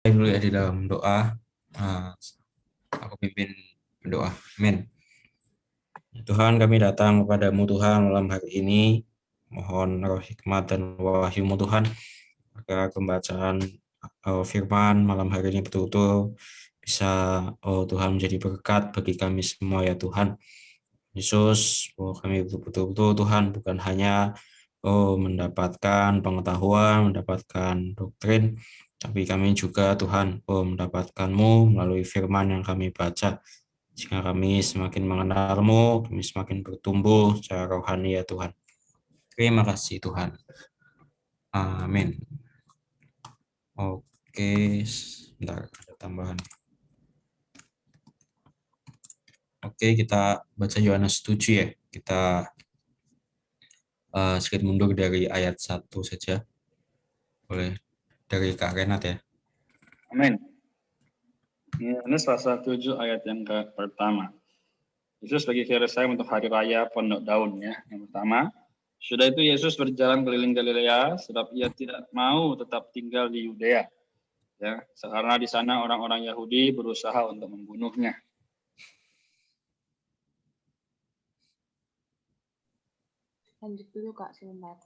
Dulu ya di dalam doa. Nah, aku pimpin berdoa. Amin. Tuhan, kami datang kepadamu Tuhan malam hari ini. Mohon roh hikmat dan wahyu-Mu Tuhan, agar pembacaan firman malam hari ini betul-betul bisa Tuhan menjadi berkat bagi kami semua ya Tuhan. Yesus, kami betul-betul Tuhan bukan hanya mendapatkan pengetahuan, mendapatkan doktrin, tapi kami juga Tuhan mendapatkan-Mu melalui firman yang kami baca. Jika kami semakin mengenal-Mu, kami semakin bertumbuh secara rohani ya Tuhan. Terima kasih Tuhan. Amin. Oke, sebentar ada tambahan. Oke, kita baca Yohanes 7 ya. Kita sedikit mundur dari ayat 1 saja. Boleh dari Kak Renat ya. Amin. Yohanes pasal 7 ayat yang pertama. Yesus bagi Farisi untuk hari raya Pondok Daun ya. Yang pertama, sudah itu Yesus berjalan keliling Galilea sebab ia tidak mau tetap tinggal di Yudea. Ya, karena di sana orang-orang Yahudi berusaha untuk membunuhnya. Lanjut dulu Kak, sebentar.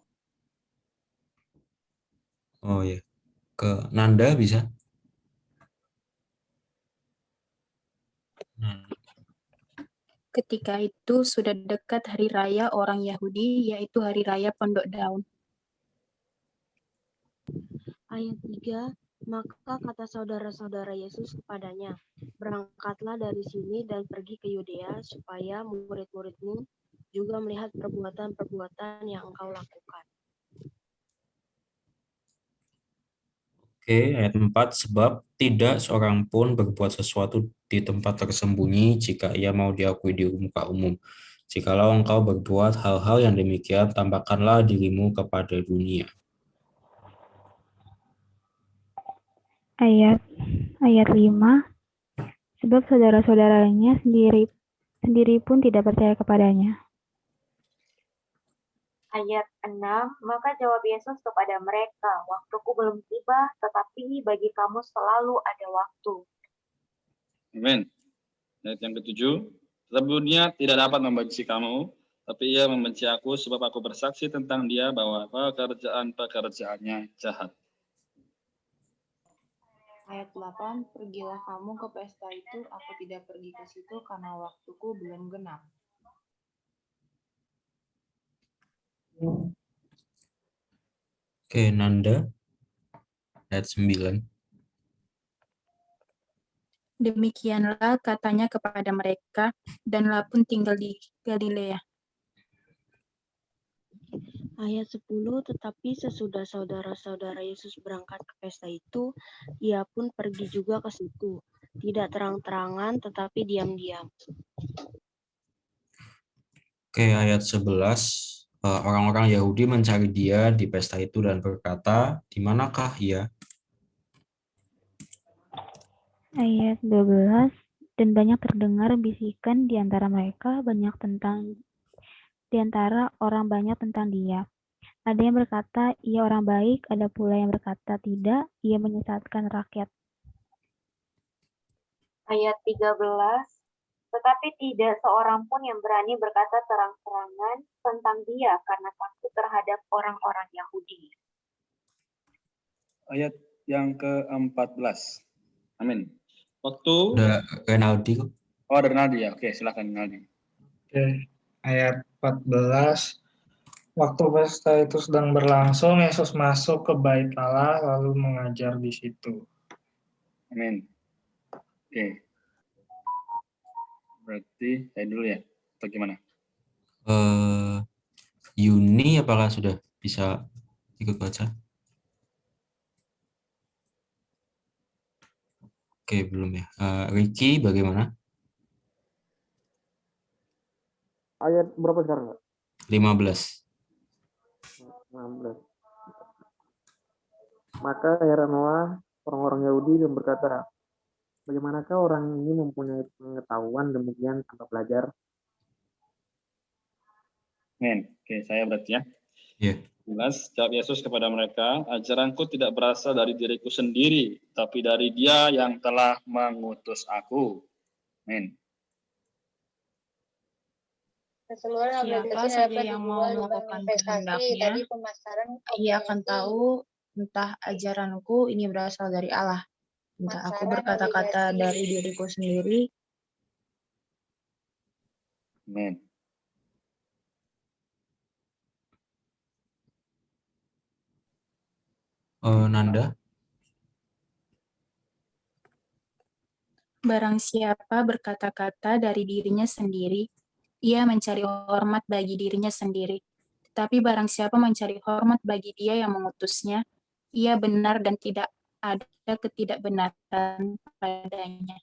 Oh ya, ke Nanda bisa? Ketika itu sudah dekat hari raya orang Yahudi, yaitu hari raya Pondok Daun. Ayat 3, maka kata saudara-saudara Yesus kepadanya, berangkatlah dari sini dan pergi ke Yudea, supaya murid-muridmu juga melihat perbuatan-perbuatan yang engkau lakukan. Oke, ayat 4, sebab tidak seorang pun berbuat sesuatu di tempat tersembunyi jika ia mau diakui di muka umum. Jikalau engkau berbuat hal-hal yang demikian, tampakkanlah dirimu kepada dunia. Ayat 5, sebab saudara-saudaranya sendiri pun tidak percaya kepadanya. Ayat 6, maka jawab Yesus kepada mereka, waktuku belum tiba, tetapi bagi kamu selalu ada waktu. Amin. Ayat yang ketujuh, sebab dunia tidak dapat membenci kamu, tapi ia membenci aku sebab aku bersaksi tentang dia bahwa pekerjaan-pekerjaannya jahat. Ayat 8, pergilah kamu ke pesta itu, aku tidak pergi ke situ karena waktuku belum genap. Oke, Nanda, ayat 9. Demikianlah katanya kepada mereka, danlah pun tinggal di Galilea. Ayat 10, tetapi sesudah saudara-saudara Yesus berangkat ke pesta itu, ia pun pergi juga ke situ. Tidak terang-terangan, tetapi diam-diam. Oke, ayat 11. Orang-orang Yahudi mencari dia di pesta itu dan berkata, di manakah ia? Ayat 12, dan banyak terdengar bisikan di antara orang banyak tentang dia. Ada yang berkata, ia orang baik, ada pula yang berkata, tidak, ia menyesatkan rakyat. Ayat 13, tetapi tidak seorang pun yang berani berkata terang-terangan tentang dia karena takut terhadap orang-orang Yahudi. Ayat yang ke-14. Amin. Waktu Udah Renaldi kok. Oh, ada Renaldi ya. Oke, silakan Renaldi. Oke, ayat 14. Waktu pesta itu sedang berlangsung, Yesus masuk ke bait Allah lalu mengajar di situ. Amin. Oke. Berarti saya dulu ya, atau gimana? Yuni apakah sudah bisa ikut baca? Oke, belum ya. Ricky bagaimana? Ayat berapa sekarang, Pak? 15. 16. Maka heranlah orang-orang Yahudi yang berkata, bagaimanakah orang ini mempunyai pengetahuan demikian tanpa belajar? Amin. Oke, saya berarti ya. Iya. Jawab Yesus kepada mereka, ajaranku tidak berasal dari diriku sendiri, tapi dari Dia yang telah mengutus aku. Amin. Siapa saja yang mau melakukan kehendaknya, ia akan tahu entah ajaranku ini berasal dari Allah, entah aku berkata-kata dari diriku sendiri. Amin. Nanda, Barang siapa berkata-kata dari dirinya sendiri, ia mencari hormat bagi dirinya sendiri. Tetapi barang siapa mencari hormat bagi Dia yang mengutusnya, ia benar dan tidak ada ketidakbenaran padanya.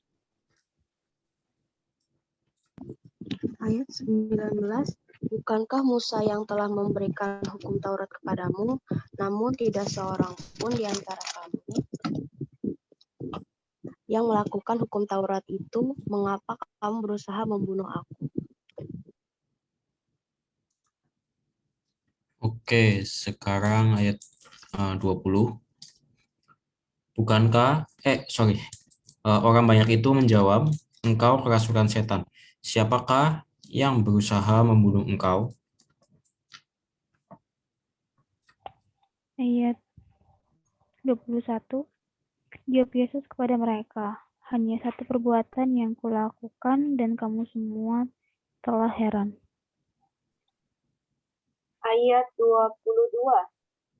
Ayat 19, bukankah Musa yang telah memberikan hukum Taurat kepadamu, namun tidak seorang pun di antara kamu yang melakukan hukum Taurat itu, mengapa kamu berusaha membunuh aku? Oke, sekarang ayat 20. Bukankah, orang banyak itu menjawab, engkau kerasukan setan. Siapakah yang berusaha membunuh engkau? Ayat 21. Jawab Yesus kepada mereka, hanya satu perbuatan yang kulakukan dan kamu semua telah heran. Ayat 22.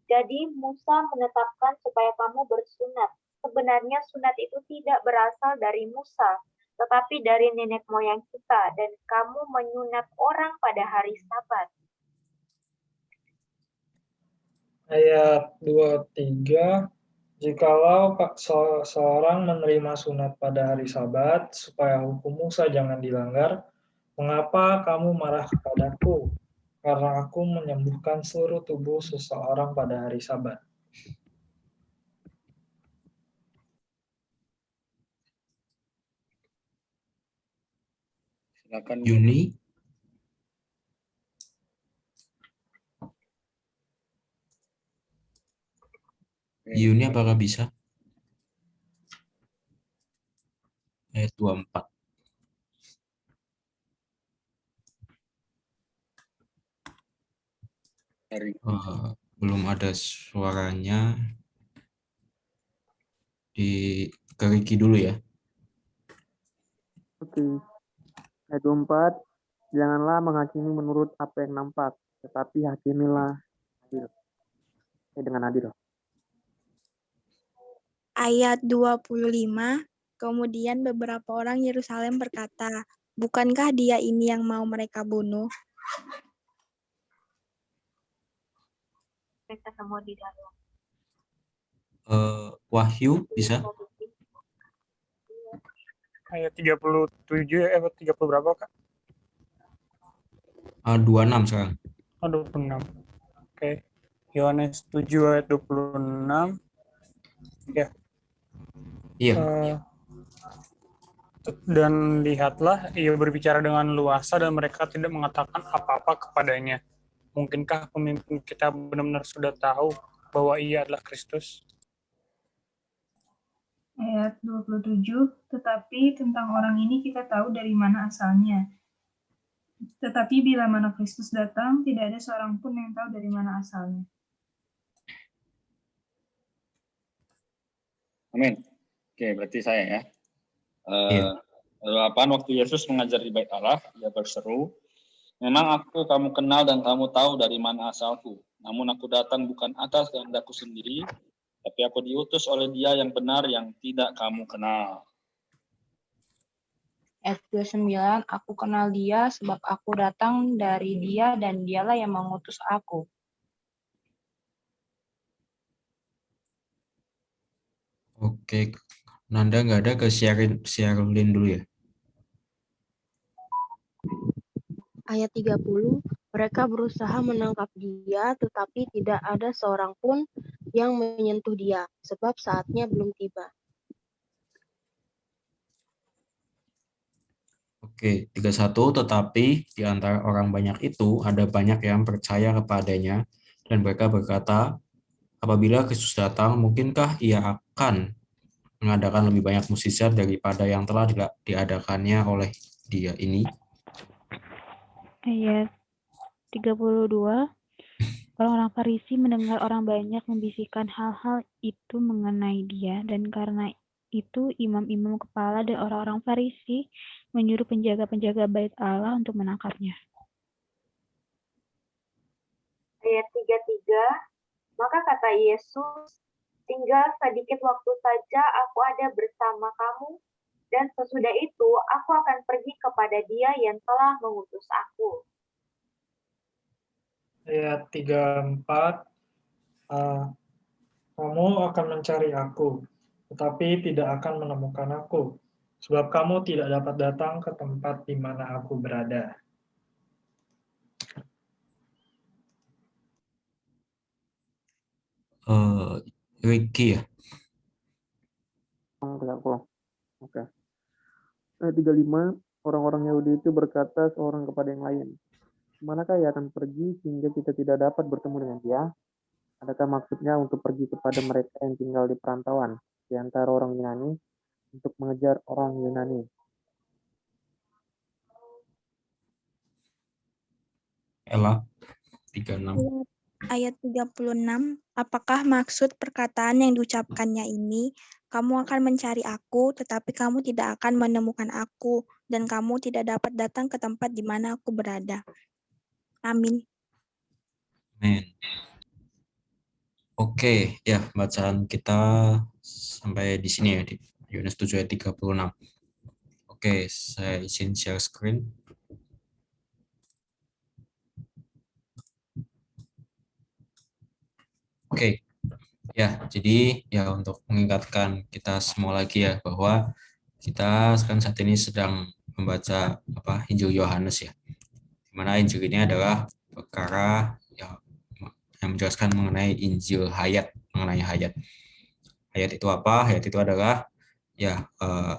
Jadi Musa menetapkan supaya kamu bersunat. Sebenarnya sunat itu tidak berasal dari Musa, tetapi dari nenek moyang kita, dan kamu menyunat orang pada hari Sabat. Ayat 23, jikalau seorang menerima sunat pada hari Sabat, supaya hukum Musa jangan dilanggar, mengapa kamu marah kepadaku? Karena aku menyembuhkan seluruh tubuh seseorang pada hari Sabat. Silakan. Yuni, Yuni apakah bisa? Ayat 24. Belum ada suaranya. Di Riki dulu ya. Oke. Ayat 24, janganlah menghakimi menurut apa yang nampak, tetapi hakimilah adil. Dengan adil. Ayat 25, kemudian beberapa orang Yerusalem berkata, bukankah Dia ini yang mau mereka bunuh? Kita semua di dalam. Wahyu bisa? Ayat 37, 30 berapa, Kak? 26 sekarang. 26. Oke. Yohanes 7 ayat 26. Ya. Iya. Dan lihatlah, ia berbicara dengan luasa dan mereka tidak mengatakan apa-apa kepadanya. Mungkinkah pemimpin kita benar-benar sudah tahu bahwa ia adalah Kristus? Ayat 27, tetapi tentang orang ini kita tahu dari mana asalnya. Tetapi bila mana Kristus datang, tidak ada seorang pun yang tahu dari mana asalnya. Amin. Oke, berarti saya ya. Waktu Yesus mengajar di Bait Allah, dia berseru, memang aku kamu kenal dan kamu tahu dari mana asalku. Namun aku datang bukan atas kehendakku sendiri, tapi aku diutus oleh Dia yang benar yang tidak kamu kenal. Ayat 29, aku kenal Dia sebab aku datang dari Dia dan Dialah yang mengutus aku. Oke, Nanda nggak ada, ke Sherlyn dulu ya. Ayat 30, mereka berusaha menangkap Dia, tetapi tidak ada seorang pun yang menyentuh Dia, sebab saatnya belum tiba. Oke, 31, tetapi di antara orang banyak itu ada banyak yang percaya kepadanya, Dan mereka berkata, apabila Kristus datang, mungkinkah ia akan mengadakan lebih banyak mukjizat daripada yang telah diadakannya oleh dia ini? Ayat 32. Orang-orang Farisi mendengar orang banyak membisikkan hal-hal itu mengenai dia, dan karena itu imam-imam kepala dan orang-orang Farisi menyuruh penjaga-penjaga bait Allah untuk menangkapnya. Ayat 33, maka kata Yesus, tinggal sedikit waktu saja aku ada bersama kamu, dan sesudah itu aku akan pergi kepada Dia yang telah mengutus aku. Ayat 34, kamu akan mencari aku, tetapi tidak akan menemukan aku, sebab kamu tidak dapat datang ke tempat di mana aku berada. Ricky ya? Oke. Ayat 35, orang-orang Yahudi itu berkata seorang kepada yang lain, manakah ia akan pergi sehingga kita tidak dapat bertemu dengan dia? Adakah maksudnya untuk pergi kepada mereka yang tinggal di perantauan di antara orang Yunani untuk mengejar orang Yunani? Ella, 36. Ayat 36, apakah maksud perkataan yang diucapkannya ini, kamu akan mencari aku, tetapi kamu tidak akan menemukan aku, dan kamu tidak dapat datang ke tempat di mana aku berada. Amin. Amin. Oke, ya bacaan kita sampai di sini ya, di Yohanes 7 ayat 36. Oke, saya izin share screen. Oke, ya jadi ya untuk mengingatkan kita semua lagi ya bahwa kita sekarang saat ini sedang membaca Injil Yohanes ya, dimana Injil ini adalah perkara yang menjelaskan mengenai Injil hayat, mengenai hayat. Hayat itu apa? Hayat itu adalah ya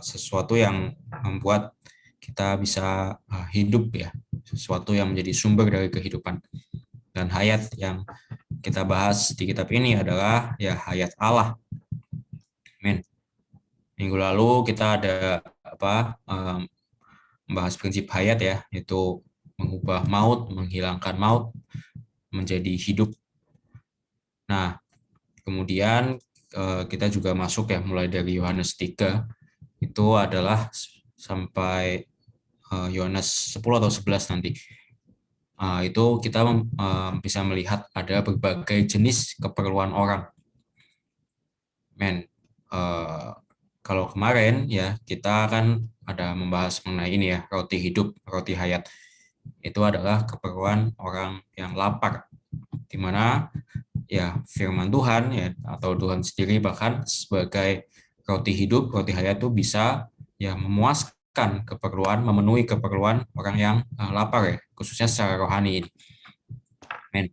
sesuatu yang membuat kita bisa hidup ya, sesuatu yang menjadi sumber dari kehidupan. Dan hayat yang kita bahas di kitab ini adalah ya hayat Allah. Amin. Minggu lalu kita ada membahas prinsip hayat ya, yaitu mengubah maut, menghilangkan maut menjadi hidup. Nah, kemudian kita juga masuk ya mulai dari Yohanes 3 itu adalah sampai Yohanes 10 atau 11 nanti. Itu kita bisa melihat ada berbagai jenis keperluan orang. Kalau kemarin ya kita kan ada membahas mengenai ini ya, roti hidup, roti hayat. Itu adalah keperluan orang yang lapar, di mana ya firman Tuhan ya atau Tuhan sendiri bahkan sebagai roti hidup, roti hayat itu bisa ya memuaskan keperluan, memenuhi keperluan orang yang lapar ya, khususnya secara rohani. Amin.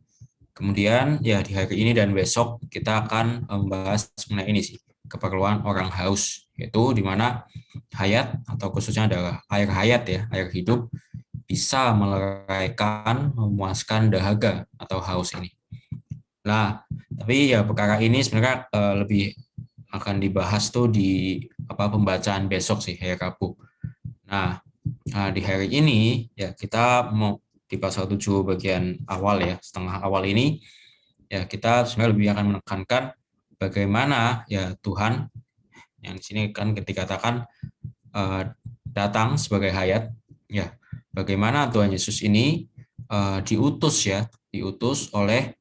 Kemudian ya di hari ini dan besok kita akan membahas mengenai ini sih, keperluan orang haus, yaitu di mana hayat atau khususnya adalah air hayat ya, air hidup bisa meleraikan, memuaskan dahaga atau haus ini. Nah, tapi ya perkara ini sebenarnya lebih akan dibahas tuh di pembacaan besok sih, hari Rabu. Nah, di hari ini ya kita mau di pasal 7 bagian awal ya, setengah awal ini ya kita sebenarnya lebih akan menekankan bagaimana ya Tuhan yang di sini kan dikatakan datang sebagai hayat ya, bagaimana Tuhan Yesus ini diutus oleh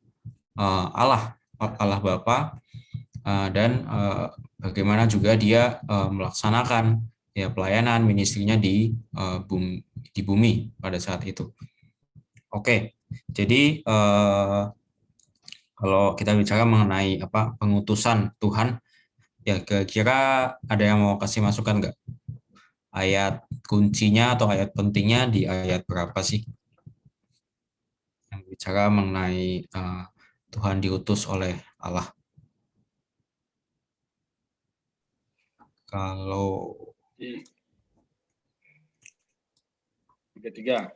Allah Bapa dan bagaimana juga dia melaksanakan ya pelayanan ministrinya di bumi pada saat itu. Oke, jadi kalau kita bicara mengenai pengutusan Tuhan, ya kira-kira ada yang mau kasih masukan nggak? Ayat kuncinya atau ayat pentingnya di ayat berapa sih? Yang bicara mengenai Tuhan diutus oleh Allah. Kalau 33.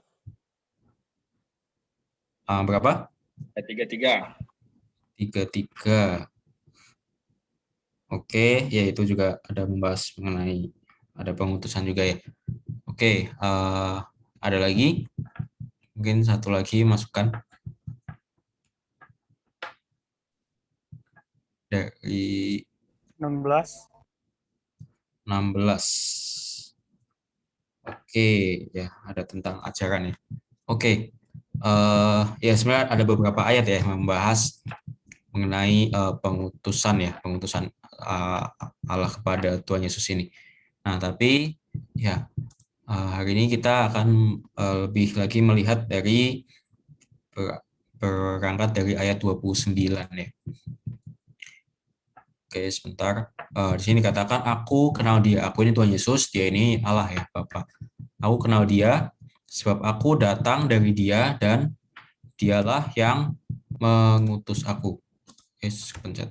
Berapa? Ayat 33. 33. Oke, ya itu juga ada membahas mengenai ada pengutusan juga ya. Oke, ada lagi? Mungkin satu lagi masukkan dari 16. Oke, ya ada tentang ajaran ya. Oke, ya sebenarnya ada beberapa ayat ya yang membahas mengenai pengutusan Allah kepada Tuhan Yesus ini. Nah, tapi ya hari ini kita akan lebih lagi melihat dari berangkat dari ayat 29 ya. Oke, sebentar. Di sini katakan, aku kenal dia. Aku ini Tuhan Yesus, dia ini Allah ya, Bapa. Aku kenal dia, sebab aku datang dari dia dan dialah yang mengutus aku. Oke, pencet.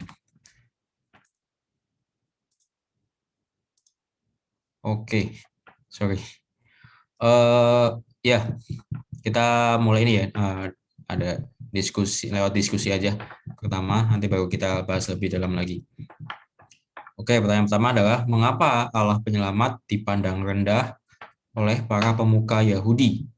Oke, sorry. Ya, kita mulai ini ya. Ada lewat diskusi aja. Pertama, nanti baru kita bahas lebih dalam lagi. Oke, pertanyaan pertama adalah, mengapa Allah penyelamat dipandang rendah oleh para pemuka Yahudi?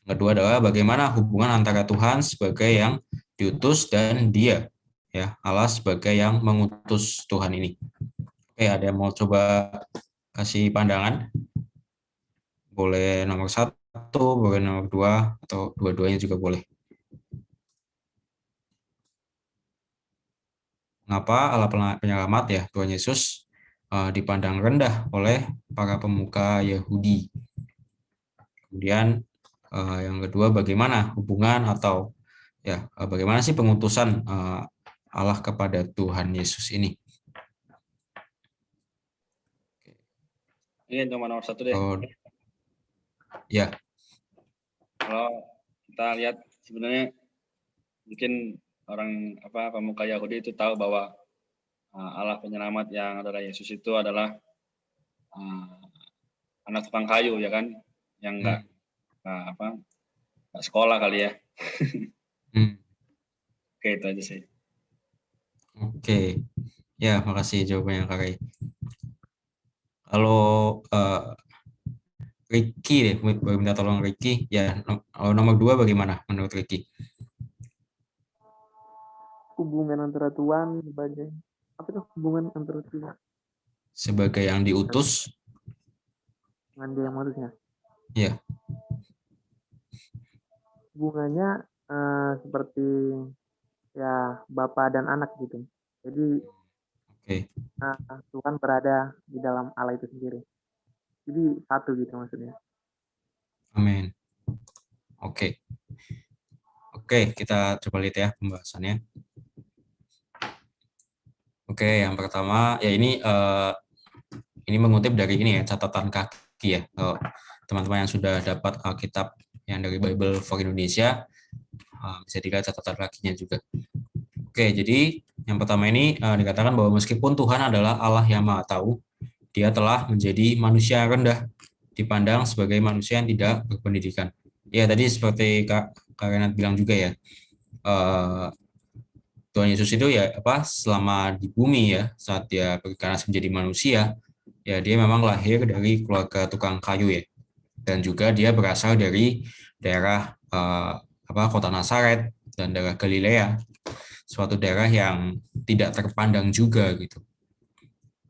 Yang kedua adalah, bagaimana hubungan antara Tuhan sebagai yang diutus dan dia, ya Allah sebagai yang mengutus Tuhan ini. Oke, ada yang mau coba kasih pandangan? Boleh nomor 1, boleh nomor 2, atau dua-duanya juga boleh. Mengapa Allah penyelamat ya Tuhan Yesus dipandang rendah oleh para pemuka Yahudi? Kemudian yang kedua, bagaimana hubungan atau ya bagaimana sih pengutusan Allah kepada Tuhan Yesus ini? Ini nomor 1 deh. Ya. Kalau kita lihat sebenarnya mungkin orang pemuka Yahudi itu tahu bahwa Allah penyelamat yang adalah Yesus itu adalah anak tukang kayu ya kan, yang nggak sekolah kali ya. Oke, itu aja sih. Oke, ya makasih jawabannya Kak Ray. Kalau Ricky deh, minta tolong Ricky. Ya, nomor 2 bagaimana menurut Ricky? Hubungan antara Tuhan sebagai apa itu hubungan antara Tuhan sebagai yang diutus dengan dia yang manusia? Ya. Hubungannya seperti ya Bapa dan anak gitu. Jadi Tuhan berada di dalam Allah itu sendiri. Jadi satu gitu maksudnya. Amin. Oke, kita coba lihat ya pembahasannya. Oke, yang pertama ya ini mengutip dari ini ya, catatan kaki ya. Teman-teman yang sudah dapat Alkitab yang dari Bible for Indonesia bisa dilihat catatan kakinya juga. Oke, jadi yang pertama ini dikatakan bahwa meskipun Tuhan adalah Allah yang Maha Tahu, dia telah menjadi manusia yang rendah, dipandang sebagai manusia yang tidak berpendidikan. Ya, tadi seperti Kak Renat bilang juga ya, Tuhan Yesus itu ya selama di bumi ya, saat dia berinkarnasi menjadi manusia, ya dia memang lahir dari keluarga tukang kayu ya, dan juga dia berasal dari daerah kota Nazaret dan daerah Galilea, suatu daerah yang tidak terpandang juga gitu.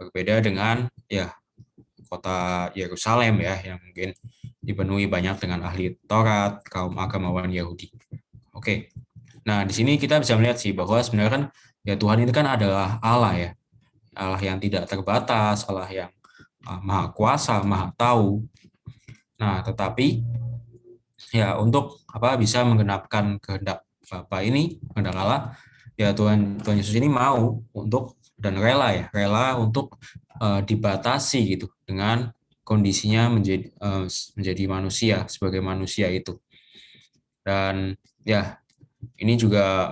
Berbeda dengan ya kota Yerusalem ya, yang mungkin dipenuhi banyak dengan ahli Taurat, kaum agamawan Yahudi. Oke. Nah, di sini kita bisa melihat sih bahwa sebenarnya kan ya Tuhan itu kan adalah Allah ya. Allah yang tidak terbatas, Allah yang maha kuasa, maha tahu. Nah, tetapi ya untuk bisa menggenapkan kehendak Bapa ini, kehendak Allah, ya Tuhan Yesus ini mau untuk dan rela untuk dibatasi gitu dengan kondisinya menjadi manusia, sebagai manusia itu. Dan ya ini juga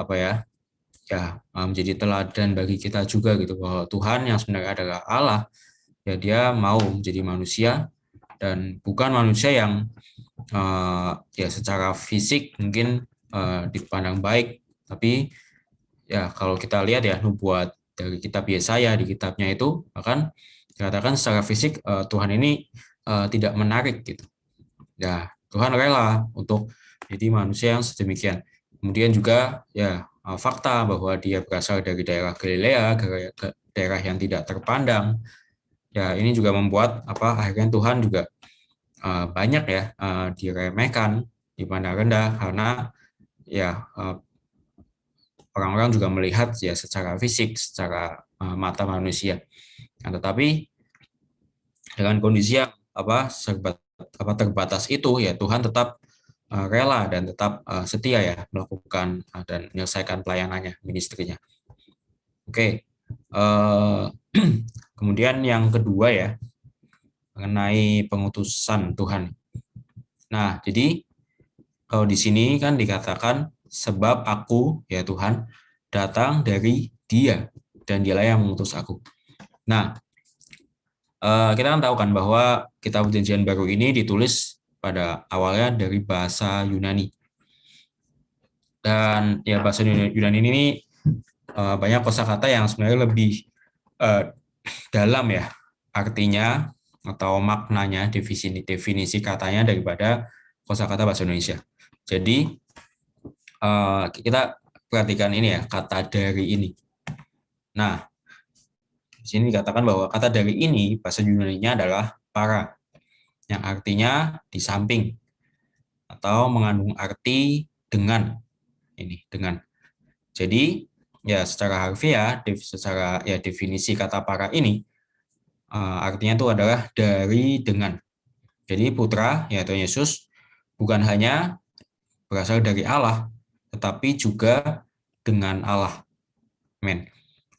menjadi teladan bagi kita juga gitu, bahwa Tuhan yang sebenarnya adalah Allah ya, dia mau menjadi manusia, dan bukan manusia yang secara fisik mungkin dipandang baik, tapi ya kalau kita lihat ya nubuat dari kitab Yesaya, di kitabnya itu bahkan dikatakan secara fisik Tuhan ini tidak menarik gitu. Ya, Tuhan rela untuk jadi manusia yang sedemikian. Kemudian juga ya fakta bahwa dia berasal dari daerah Galilea, daerah yang tidak terpandang. Ya, ini juga membuat akhirnya Tuhan juga banyak ya diremehkan, dipandang rendah karena ya orang-orang juga melihat ya secara fisik, secara mata manusia. Nah, tetapi dengan kondisi yang terbatas itu ya Tuhan tetap rela dan tetap setia ya melakukan dan menyelesaikan pelayanannya, ministrinya. Oke. Kemudian yang kedua ya mengenai pengutusan Tuhan. Nah, jadi kalau di sini kan dikatakan sebab aku ya Tuhan datang dari Dia dan Dialah yang mengutus aku. Nah, kita kan tahu kan bahwa kitab Perjanjian Baru ini ditulis pada awalnya dari bahasa Yunani. Dan ya bahasa Yunani ini banyak kosakata yang sebenarnya lebih dalam ya artinya atau maknanya, definisi katanya daripada kosakata bahasa Indonesia. Jadi kita perhatikan ini ya kata dari ini. Nah, di sini dikatakan bahwa kata dari ini bahasa Yunani-nya adalah para, yang artinya di samping atau mengandung arti dengan. Ini dengan. Jadi ya secara harfiah, secara ya definisi kata para ini artinya itu adalah dari dengan. Jadi putra yaitu Yesus bukan hanya berasal dari Allah, tetapi juga dengan Allah. Amin.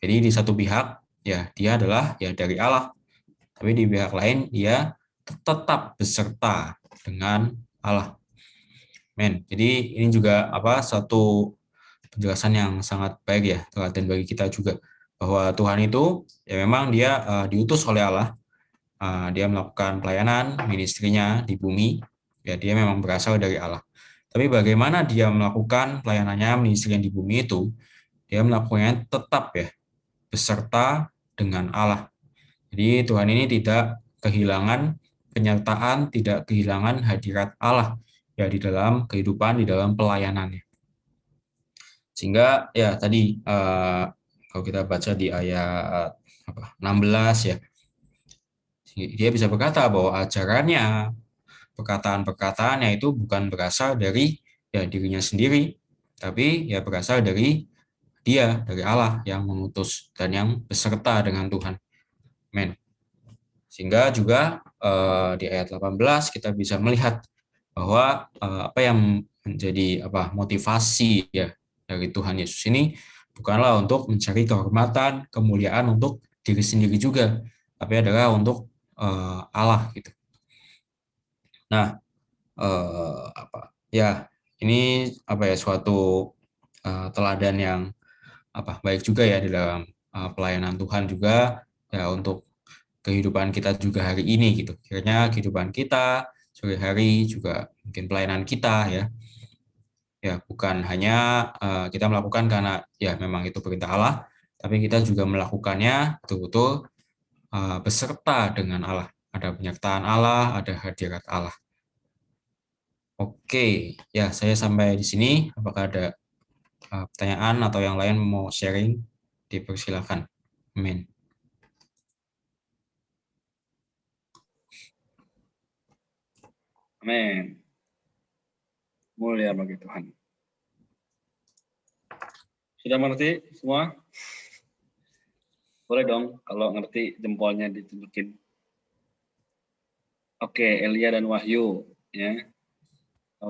Jadi di satu pihak ya dia adalah ya dari Allah, tapi di pihak lain dia tetap beserta dengan Allah. Amin. Jadi ini juga satu penjelasan yang sangat baik ya, teladan bagi kita juga bahwa Tuhan itu ya memang dia diutus oleh Allah, dia melakukan pelayanan ministrinya di bumi, ya dia memang berasal dari Allah. Tapi bagaimana dia melakukan pelayanannya ministrinya di bumi itu, dia melakukannya tetap ya beserta dengan Allah. Jadi Tuhan ini tidak kehilangan penyertaan, tidak kehilangan hadirat Allah ya di dalam kehidupan, di dalam pelayanannya. Sehingga ya tadi kalau kita baca di ayat 16 ya, dia bisa berkata bahwa ajarannya, perkataan-perkataannya itu bukan berasal dari ya dirinya sendiri, tapi ya berasal dari Dia, dari Allah yang mengutus dan yang beserta dengan Tuhan. Amin. Sehingga juga di ayat 18 kita bisa melihat bahwa apa yang menjadi motivasi ya dari Tuhan Yesus ini bukanlah untuk mencari kehormatan, kemuliaan untuk diri sendiri juga, tapi adalah untuk Allah gitu. Nah, ya ini suatu teladan yang baik juga ya di dalam pelayanan Tuhan juga ya untuk kehidupan kita juga hari ini gitu. Akhirnya kehidupan kita sehari-hari juga mungkin pelayanan kita ya bukan hanya kita melakukan karena ya memang itu perintah Allah, tapi kita juga melakukannya betul-betul beserta dengan Allah. Ada penyertaan Allah, ada hadirat Allah. Oke, ya saya sampai di sini. Apakah ada pertanyaan atau yang lain mau sharing? Dipersilakan. Amin. Amin. Mulia bagi Tuhan. Sudah mengerti semua? Boleh dong kalau ngerti jempolnya ditunjukin. Oke, Elia dan Wahyu ya.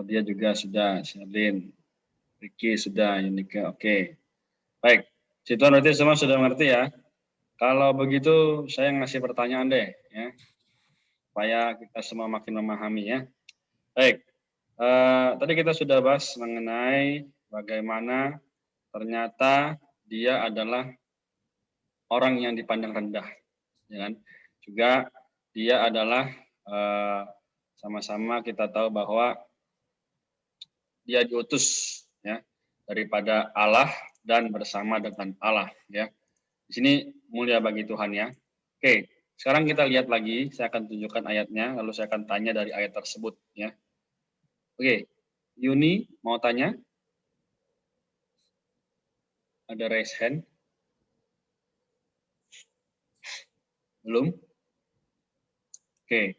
Dia juga sudah, Sherlyn, Ricky sudah, Yunika. Oke. Baik. Situan berarti semua sudah mengerti ya. Kalau begitu saya ngasih pertanyaan deh ya. Supaya kita semua makin memahami ya. Baik. Tadi kita sudah bahas mengenai bagaimana ternyata dia adalah orang yang dipandang rendah, ya kan? Juga dia adalah sama-sama kita tahu bahwa dia diutus ya daripada Allah dan bersama dengan Allah, ya. Di sini mulia bagi Tuhan, ya. Oke, sekarang kita lihat lagi, saya akan tunjukkan ayatnya, lalu saya akan tanya dari ayat tersebut, ya. Oke, Yuni mau tanya? Ada raise hand? Belum? Oke.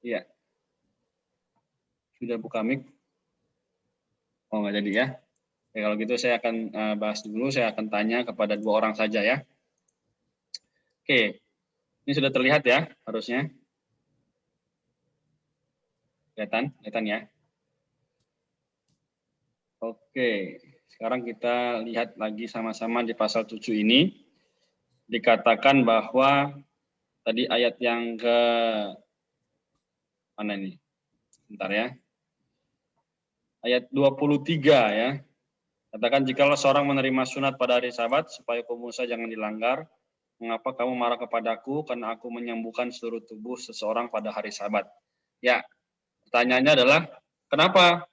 Iya. Sudah buka mic? Oh, nggak jadi, ya. Oke, kalau gitu saya akan bahas dulu, saya akan tanya kepada 2 orang saja, ya. Oke, ini sudah terlihat, ya, harusnya. Kelihatan ya. Oke, sekarang kita lihat lagi sama-sama di pasal 7 ini. Dikatakan bahwa tadi ayat yang ke mana ini? Bentar ya. Ayat 23 ya. Katakan jikalau seorang menerima sunat pada hari Sabat supaya hukum Musa jangan dilanggar, mengapa kamu marah kepadaku karena aku menyembuhkan seluruh tubuh seseorang pada hari Sabat? Ya, pertanyaannya adalah kenapa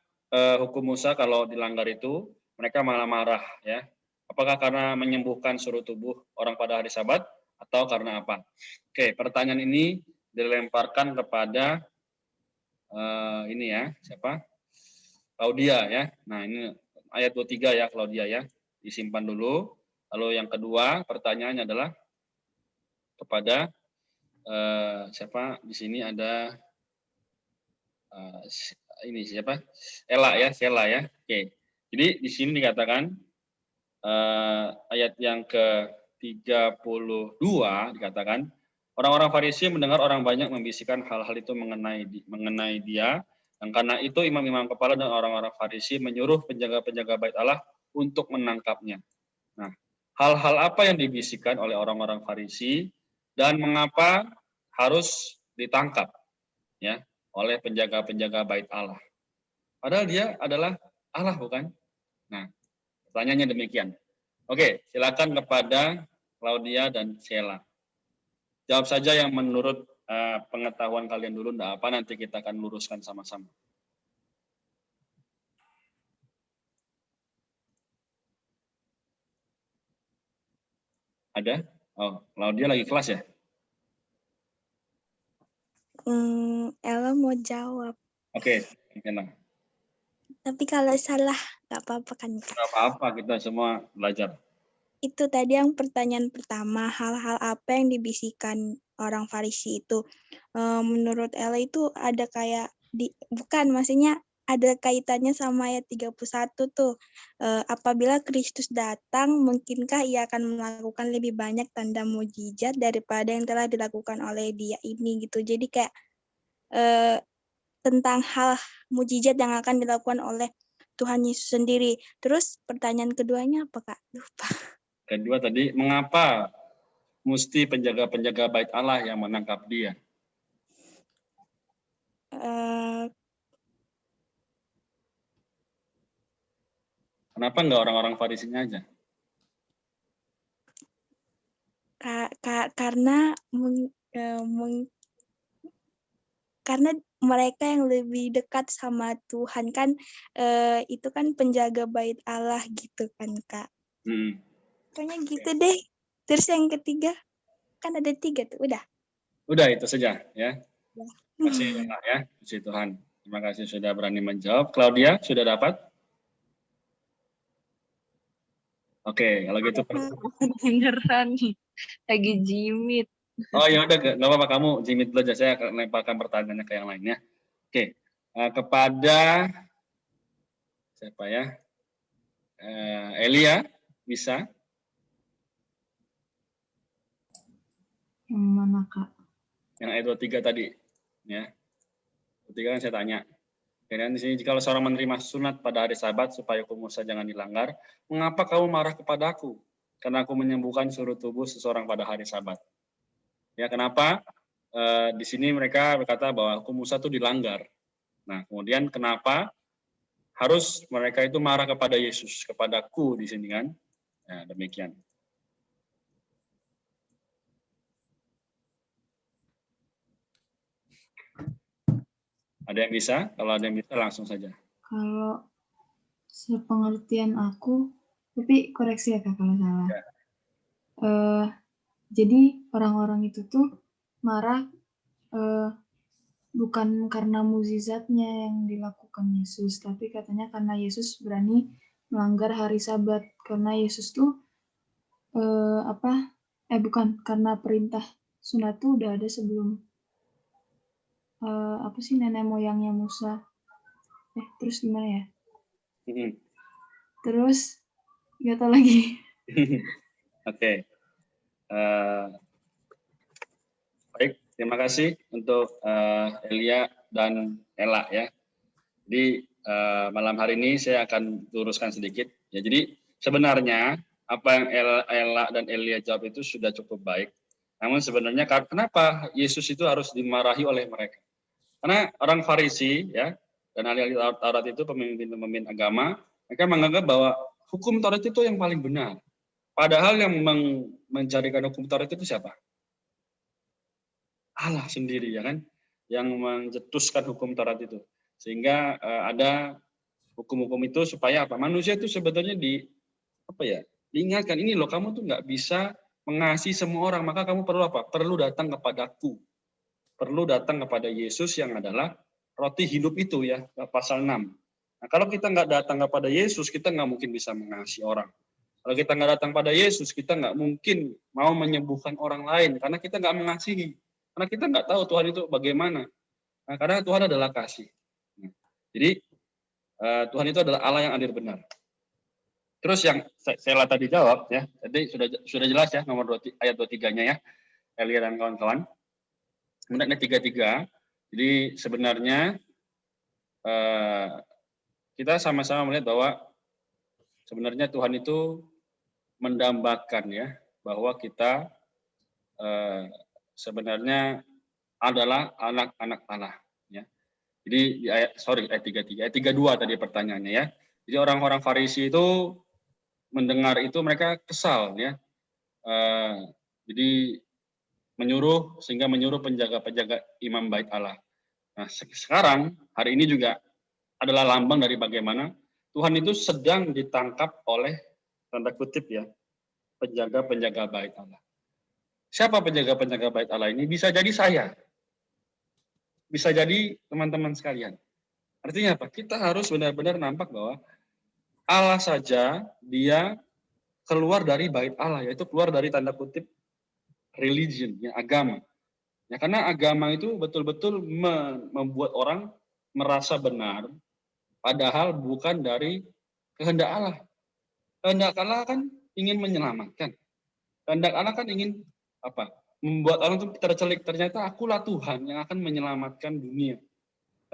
hukum Musa kalau dilanggar itu mereka malah marah ya? Apakah karena menyembuhkan seluruh tubuh orang pada hari Sabat atau karena apa? Oke, pertanyaan ini dilemparkan kepada ini ya, siapa? Claudia ya. Nah, ini ayat 23 ya, Claudia ya. Disimpan dulu. Lalu yang kedua, pertanyaannya adalah kepada siapa? Di sini ada ini siapa? Ella ya, Sela ya. Oke. Jadi di sini dikatakan ayat yang ke-32 dikatakan orang-orang Farisi mendengar orang banyak membisikkan hal-hal itu mengenai dia, dan karena itu imam-imam kepala dan orang-orang Farisi menyuruh penjaga-penjaga bait Allah untuk menangkapnya. Nah, hal-hal apa yang dibisikkan oleh orang-orang Farisi dan mengapa harus ditangkap ya oleh penjaga-penjaga bait Allah? Padahal dia adalah Allah, bukan? Nah, pertanyaannya demikian. Oke, silakan kepada Claudia dan Sheila. Jawab saja yang menurut pengetahuan kalian dulu, enggak apa, nanti kita akan luruskan sama-sama. Ada? Oh, Claudia lagi kelas ya? Ella mau jawab. Oke, enak. Tapi kalau salah, nggak apa-apa kan? Nggak apa-apa, kita semua belajar. Itu tadi yang pertanyaan pertama, hal-hal apa yang dibisikkan orang Farisi itu. Menurut Ella itu ada kayak, bukan, maksudnya ada kaitannya sama ayat 31 tuh. Apabila Kristus datang, mungkinkah ia akan melakukan lebih banyak tanda mujizat daripada yang telah dilakukan oleh dia ini gitu. Jadi kayak tentang hal mujizat yang akan dilakukan oleh Tuhan Yesus sendiri. Terus pertanyaan keduanya apa, Kak? Lupa. Kedua tadi, mengapa mesti penjaga-penjaga bait Allah yang menangkap dia? Kenapa enggak orang-orang Farisinya aja? Karena mereka yang lebih dekat sama Tuhan kan, itu kan penjaga bait Allah gitu kan, Kak. Pokoknya gitu deh. Terus yang ketiga, kan ada 3 tuh, udah. Udah, itu saja ya. Terima kasih ya, puji Tuhan. Terima kasih sudah berani menjawab. Claudia, sudah dapat? Oke, kalau gitu. Beneran nih, lagi jimit. Oh ya udah, nggak apa-apa, kamu jimit dulu aja. Saya akan lemparkan pertanyaannya ke yang lainnya. Oke, kepada siapa ya? Elia, bisa? Yang mana, Kak? Yang ayat 23 tadi, ya. 23 kan saya tanya. Kemudian di sini, jika seorang menerima sunat pada hari Sabat supaya hukum Musa jangan dilanggar, mengapa kamu marah kepadaku? Karena aku menyembuhkan seluruh tubuh seseorang pada hari Sabat. Ya, kenapa? Di sini mereka berkata bahwa hukum Musa itu dilanggar. Nah, kemudian kenapa harus mereka itu marah kepada Yesus, kepadaku di sini kan? Nah, demikian. Ada yang bisa? Kalau ada yang bisa langsung saja. Kalau Sepengertian aku, tapi koreksi ya Kak kalau salah. Jadi orang-orang itu tuh marah bukan karena mukjizatnya yang dilakukan Yesus, tapi katanya karena Yesus berani melanggar hari Sabat, karena Yesus tuh bukan karena perintah sunat tuh udah ada sebelum nenek moyangnya Musa. Terus gimana ya? Terus nggak tahu lagi. Oke. Baik, terima kasih untuk Elia dan Ella ya. Jadi malam hari ini saya akan luruskan sedikit. Ya, jadi sebenarnya apa yang Ella dan Elia jawab itu sudah cukup baik. Namun sebenarnya kenapa Yesus itu harus dimarahi oleh mereka? Karena orang Farisi ya dan ahli Taurat itu pemimpin-pemimpin agama, mereka menganggap bahwa hukum Taurat itu yang paling benar. Padahal yang mencarikan hukum Taurat itu siapa? Allah sendiri ya kan, yang mencetuskan hukum Taurat itu. Sehingga ada hukum-hukum itu supaya apa? Manusia itu sebetulnya diingatkan, ini loh kamu tuh nggak bisa mengasihi semua orang, maka kamu perlu apa? Perlu datang kepadaku. Perlu datang kepada Yesus yang adalah roti hidup itu ya, pasal 6. Nah, kalau kita nggak datang kepada Yesus, kita nggak mungkin bisa mengasihi orang. Kalau kita nggak datang pada Yesus, kita nggak mungkin mau menyembuhkan orang lain, karena kita nggak mengasihi. Karena kita nggak tahu Tuhan itu bagaimana. Nah, karena Tuhan adalah kasih. Nah, jadi Tuhan itu adalah Allah yang adil benar. Terus yang saya tadi jawab ya, jadi sudah jelas ya nomor 2, ayat 23-nya ya, Elia dan kawan-kawan. Kemudian ayat 33, jadi sebenarnya kita sama-sama melihat bahwa sebenarnya Tuhan itu mendambakan ya, bahwa kita sebenarnya adalah anak-anak Allah ya. Jadi di ayat 33, ayat 32 tadi pertanyaannya ya. Jadi orang-orang Farisi itu mendengar itu mereka kesal ya. Jadi sehingga menyuruh penjaga-penjaga imam bait Allah. Nah, sekarang hari ini juga adalah lambang dari bagaimana Tuhan itu sedang ditangkap oleh tanda kutip ya, penjaga-penjaga bait Allah. Siapa penjaga-penjaga bait Allah ini? Bisa jadi saya. Bisa jadi teman-teman sekalian. Artinya apa? Kita harus benar-benar nampak bahwa Allah saja dia keluar dari bait Allah, yaitu keluar dari tanda kutip religion, ya, agama. Ya, karena agama itu betul-betul membuat orang merasa benar, padahal bukan dari kehendak Allah. Kehendak Allah kan ingin menyelamatkan. Kehendak Allah kan ingin apa? Membuat orang itu tercelik, ternyata akulah Tuhan yang akan menyelamatkan dunia.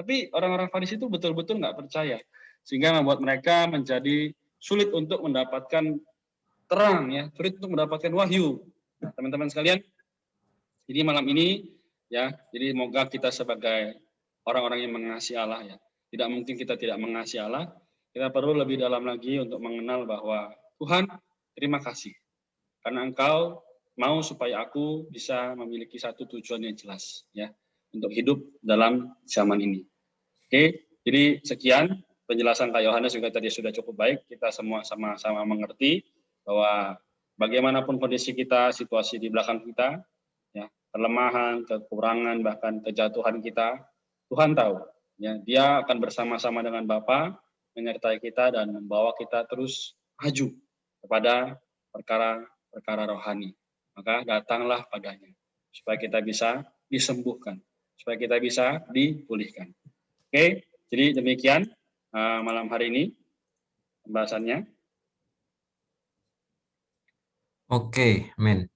Tapi orang-orang Farisi itu betul-betul nggak percaya, sehingga membuat mereka menjadi sulit untuk mendapatkan terang, ya, sulit untuk mendapatkan wahyu. Nah, teman-teman sekalian, jadi malam ini ya, jadi semoga kita sebagai orang-orang yang mengasihi Allah ya, tidak mungkin kita tidak mengasihi Allah. Kita perlu lebih dalam lagi untuk mengenal bahwa Tuhan, terima kasih karena Engkau mau supaya aku bisa memiliki satu tujuan yang jelas ya untuk hidup dalam zaman ini. Oke, jadi sekian penjelasan Kak Yohanes juga tadi sudah cukup baik. Kita semua sama-sama mengerti bahwa bagaimanapun kondisi kita, situasi di belakang kita, ya, kelemahan, kekurangan, bahkan kejatuhan kita, Tuhan tahu. Ya, Dia akan bersama-sama dengan Bapa menyertai kita dan membawa kita terus maju kepada perkara-perkara rohani. Maka datanglah padanya supaya kita bisa disembuhkan, supaya kita bisa dipulihkan. Oke, jadi demikian malam hari ini pembahasannya. Oke, men.